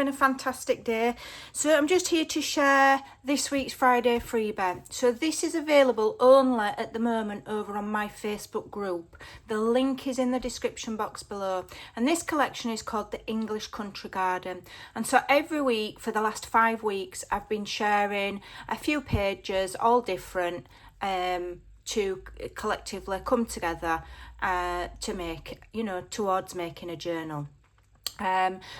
having a fantastic day. So I'm just here to share this week's Friday freebie. So this is available only at the moment over on my Facebook group. The link is in the description box below. And this collection is called the English Country Garden. And so every week for the last 5 weeks, I've been sharing a few pages, all different, to collectively come together to make, towards making a journal.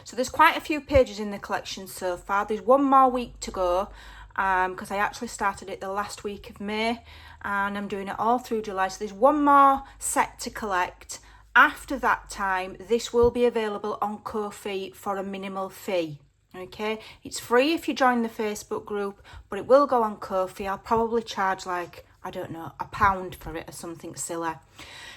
So there's quite a few pages in the collection so far. There's one more week to go because I actually started it the last week of May and I'm doing it all through July. So there's one more set to collect. After that time, this will be available on Ko-fi for a minimal fee. Okay, it's free if you join the Facebook group, but it will go on Ko-fi. I'll probably charge like, I don't know, £1 for it or something silly.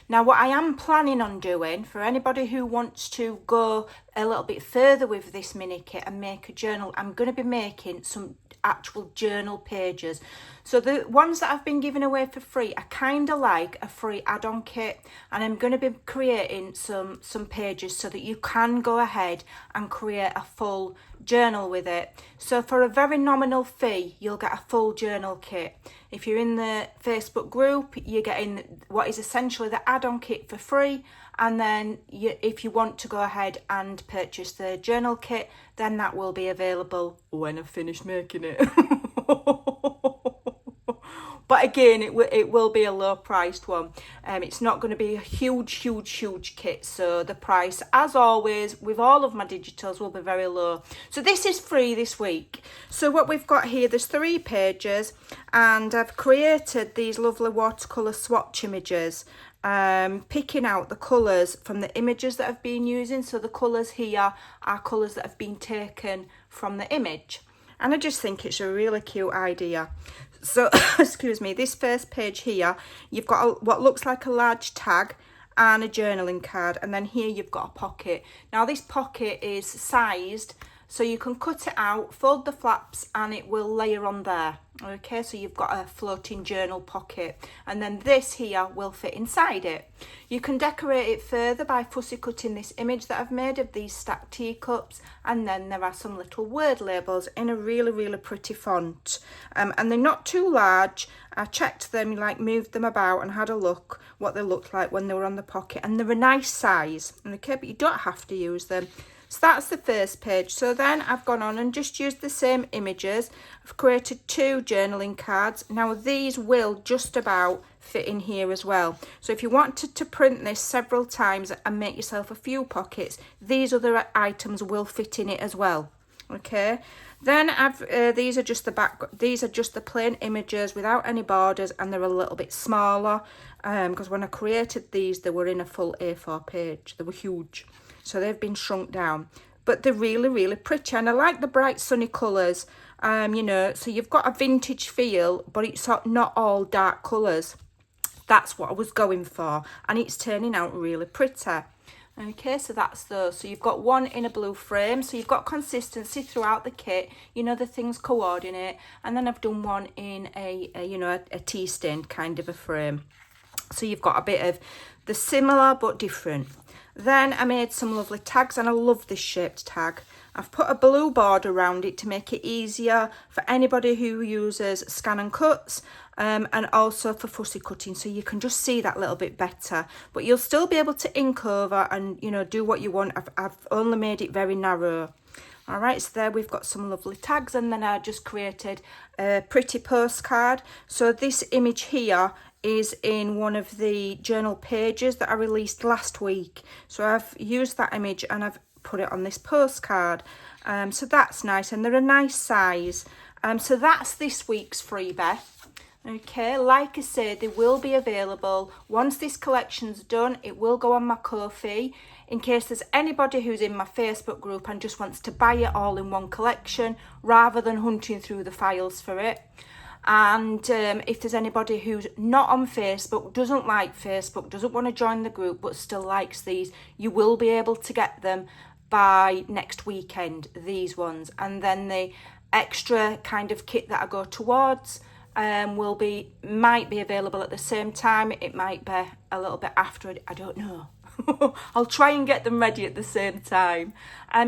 Now, what I am planning on doing, for anybody who wants to go a little bit further with this mini kit and make a journal, I'm going to be making some actual journal pages. So the ones that I've been giving away for free are kind of like a free add-on kit, and I'm going to be creating some pages so that you can go ahead and create a full journal with it. So for a very nominal fee, you'll get a full journal kit. If you're in the Facebook group, you're getting what is essentially the add-on kit for free, and then if you want to go ahead and purchase the journal kit, then that will be available when I've finished making it. But again, it will be a low priced one. It's not going to be a huge kit. So the price, as always, with all of my digitals, will be very low. So this is free this week. So what we've got here, there's 3 pages, and I've created these lovely watercolour swatch images, picking out the colours from the images that I've been using. So the colours here are colours that have been taken from the image. And I just think it's a really cute idea. So, excuse me, this first page here, you've got what looks like a large tag and a journaling card. And then here you've got a pocket. Now this pocket is sized, so you can cut it out, fold the flaps, and it will layer on there. Okay, so you've got a floating journal pocket. And then this here will fit inside it. You can decorate it further by fussy cutting this image that I've made of these stacked teacups. And then there are some little word labels in a really pretty font. And they're not too large. I checked them, moved them about and had a look what they looked like when they were on the pocket. And they're a nice size. Okay, but you don't have to use them. So that's the first page. So then I've gone on and just used the same images. I've created 2 journaling cards. Now these will just about fit in here as well. So if you wanted to print this several times and make yourself a few pockets, these other items will fit in it as well. Okay. Then these are just the plain images without any borders, and they're a little bit smaller because when I created these, they were in a full A4 page. They were huge. So they've been shrunk down, but they're really pretty, and I like the bright sunny colours. So you've got a vintage feel, but it's not all dark colours. That's what I was going for, and it's turning out really pretty. Okay, so that's those. So you've got one in a blue frame, so you've got consistency throughout the kit. The things coordinate, and then I've done one in a tea stained kind of a frame. So you've got a bit of the similar but different. Then I made some lovely tags, and I love this shaped tag. I've put a blue border around it to make it easier for anybody who uses scan and cuts, and also for fussy cutting, so you can just see that little bit better. But you'll still be able to ink over and do what you want. I've only made it very narrow. All right, so there we've got some lovely tags, and then I just created a pretty postcard. So this image here is in one of the journal pages that I released last week. So I've used that image and I've put it on this postcard. So that's nice, and they're a nice size. So that's this week's freebie. Okay, like I said, they will be available once this collection's done. It will go on my Ko-fi in case there's anybody who's in my Facebook group and just wants to buy it all in one collection rather than hunting through the files for it. And if there's anybody who's not on Facebook, doesn't like Facebook, doesn't want to join the group but still likes these, you will be able to get them by next weekend, these ones. And then the extra kind of kit that I go towards might be available at the same time. It might be a little bit after it, I don't know. I'll try and get them ready at the same time.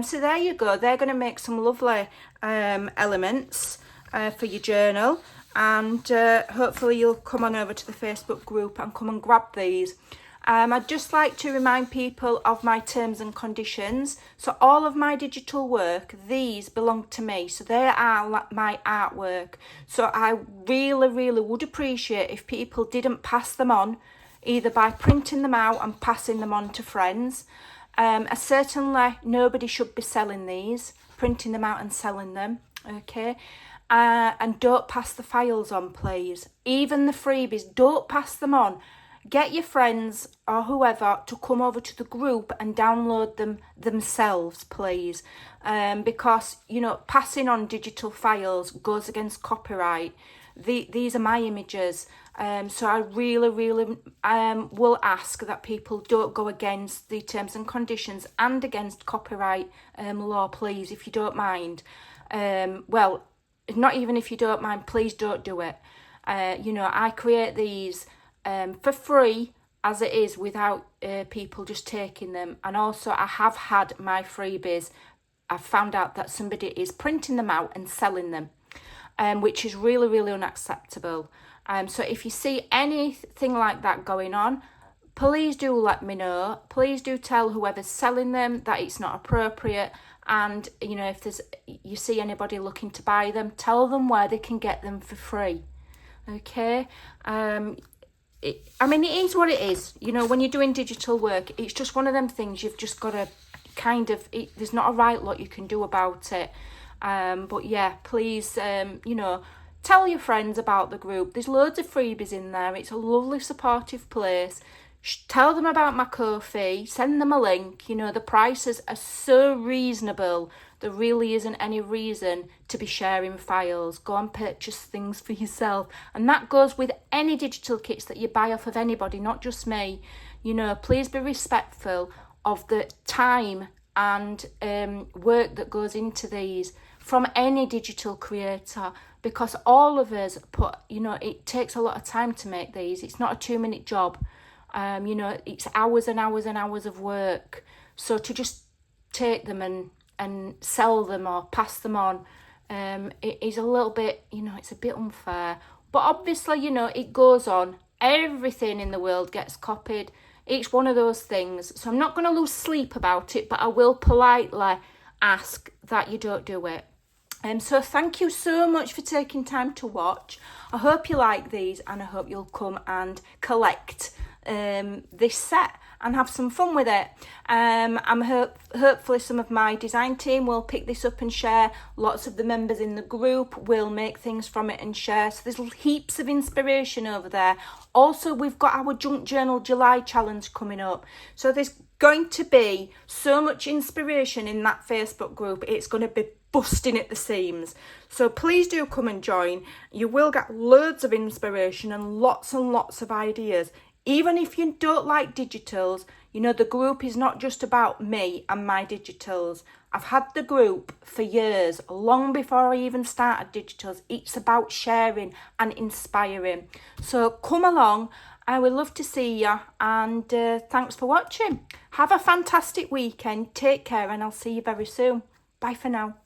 So there you go. They're going to make some lovely elements for your journal. And hopefully you'll come on over to the Facebook group and come and grab these. I'd just like to remind people of my terms and conditions. So all of my digital work, these belong to me. So they are my artwork. So I really, really would appreciate if people didn't pass them on, either by printing them out and passing them on to friends. Certainly nobody should be selling these, printing them out and selling them, okay? And don't pass the files on, please. Even the freebies, don't pass them on. Get your friends or whoever to come over to the group and download them themselves, please. Because, you know, passing on digital files goes against copyright. These are my images. So I really, really will ask that people don't go against the terms and conditions and against copyright law, please, if you don't mind. Well, not even if you don't mind, please don't do it. You know, I create these for free as it is, without people just taking them. And also I have had my freebies, I've found out that somebody is printing them out and selling them, which is really, really unacceptable. So if you see anything like that going on, please do let me know. Please do tell whoever's selling them that it's not appropriate. And, you know, if you see anybody looking to buy them, tell them where they can get them for free. Okay? I mean, it is what it is. You know, when you're doing digital work, it's just one of them things you've just got to kind of, there's not a right lot you can do about it. But yeah, please, you know, tell your friends about the group. There's loads of freebies in there. It's a lovely, supportive place. Tell them about my Ko-fi. Send them a link. You know, the prices are so reasonable. There really isn't any reason to be sharing files. Go and purchase things for yourself. And that goes with any digital kits that you buy off of anybody, not just me. You know, please be respectful of the time and work that goes into these from any digital creator, because all of us put, you know, it takes a lot of time to make these. It's not a 2-minute job. You know, it's hours and hours and hours of work. So to just take them and sell them or pass them on, it is a little bit, you know, it's a bit unfair. But obviously, you know, it goes on. Everything in the world gets copied. It's one of those things. So I'm not going to lose sleep about it, but I will politely ask that you don't do it. So thank you so much for taking time to watch. I hope you like these, and I hope you'll come and collect this set and have some fun with it. Hopefully some of my design team will pick this up and share. Lots of the members in the group will make things from it and share. So there's heaps of inspiration over there. Also, we've got our Junk Journal July challenge coming up. So there's going to be so much inspiration in that Facebook group. It's going to be busting at the seams. So please do come and join. You will get loads of inspiration and lots of ideas. Even if you don't like digitals, you know, the group is not just about me and my digitals. I've had the group for years, long before I even started digitals. It's about sharing and inspiring. So come along. I would love to see you, and thanks for watching. Have a fantastic weekend. Take care, and I'll see you very soon. Bye for now.